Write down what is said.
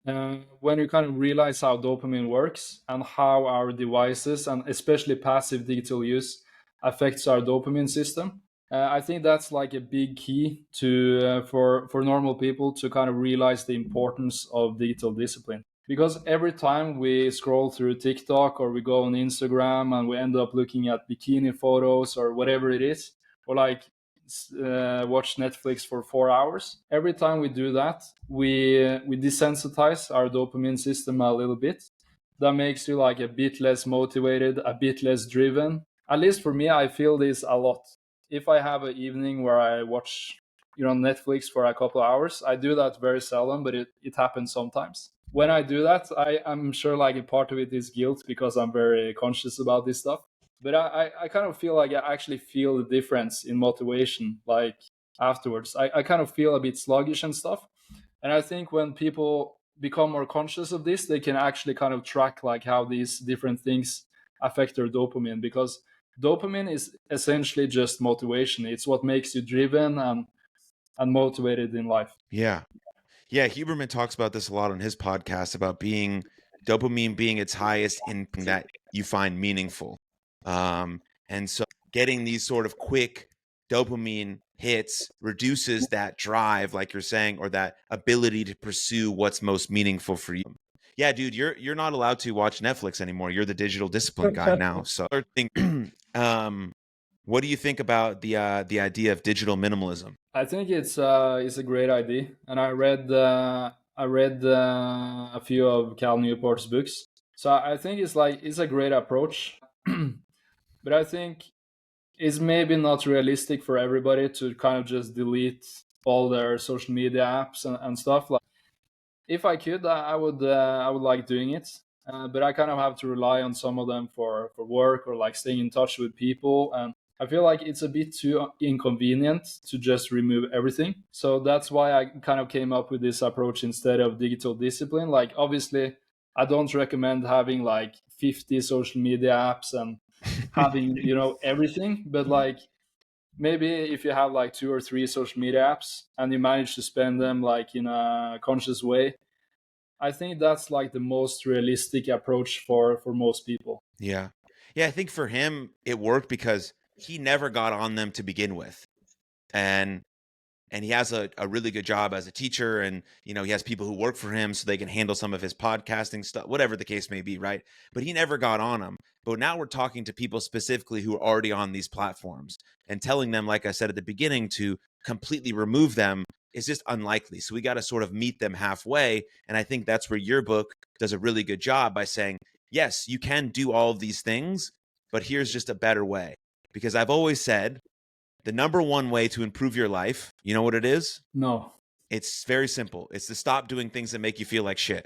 when you kind of realize how dopamine works and how our devices and especially passive digital use affects our dopamine system. I think that's like a big key to for normal people to kind of realize the importance of digital discipline. Because every time we scroll through TikTok or we go on Instagram and we end up looking at bikini photos or whatever it is, or like watch Netflix for 4 hours. Every time we do that, we desensitize our dopamine system a little bit. That makes you like a bit less motivated, a bit less driven. At least for me, I feel this a lot. If I have an evening where I watch, Netflix for a couple of hours, I do that very seldom, but it happens sometimes. When I do that, I'm sure like a part of it is guilt because I'm very conscious about this stuff, but I kind of feel like I actually feel the difference in motivation like afterwards. I kind of feel a bit sluggish and stuff, and I think when people become more conscious of this, they can actually kind of track like how these different things affect their dopamine, because dopamine is essentially just motivation. It's what makes you driven and motivated in life. Yeah. Yeah, Huberman talks about this a lot on his podcast about being dopamine being its highest in that you find meaningful. And so getting these sort of quick dopamine hits reduces that drive, like you're saying, or that ability to pursue what's most meaningful for you. Yeah, dude, you're not allowed to watch Netflix anymore. You're the digital discipline guy now. So, um, what do you think about the idea of digital minimalism? I think it's a great idea, and I read a few of Cal Newport's books. So I think it's a great approach, but I think it's maybe not realistic for everybody to kind of just delete all their social media apps and stuff. Like, if I could, I would like doing it, but I kind of have to rely on some of them for work or like staying in touch with people, and I feel like it's a bit too inconvenient to just remove everything. So that's why I kind of came up with this approach instead of digital discipline. Like, obviously, I don't recommend having like 50 social media apps and having everything, but like maybe if you have like two or three social media apps and you manage to spend them like in a conscious way, I think that's like the most realistic approach for most people. Yeah. Yeah, I think for him it worked because he never got on them to begin with. And he has a really good job as a teacher, and he has people who work for him so they can handle some of his podcasting stuff, whatever the case may be, right? But he never got on them. But now we're talking to people specifically who are already on these platforms and telling them, like I said at the beginning, to completely remove them is just unlikely. So we got to sort of meet them halfway, and I think that's where your book does a really good job by saying, yes, you can do all of these things, but here's just a better way. Because I've always said the number one way to improve your life, you know what it is? No. It's very simple. It's to stop doing things that make you feel like shit.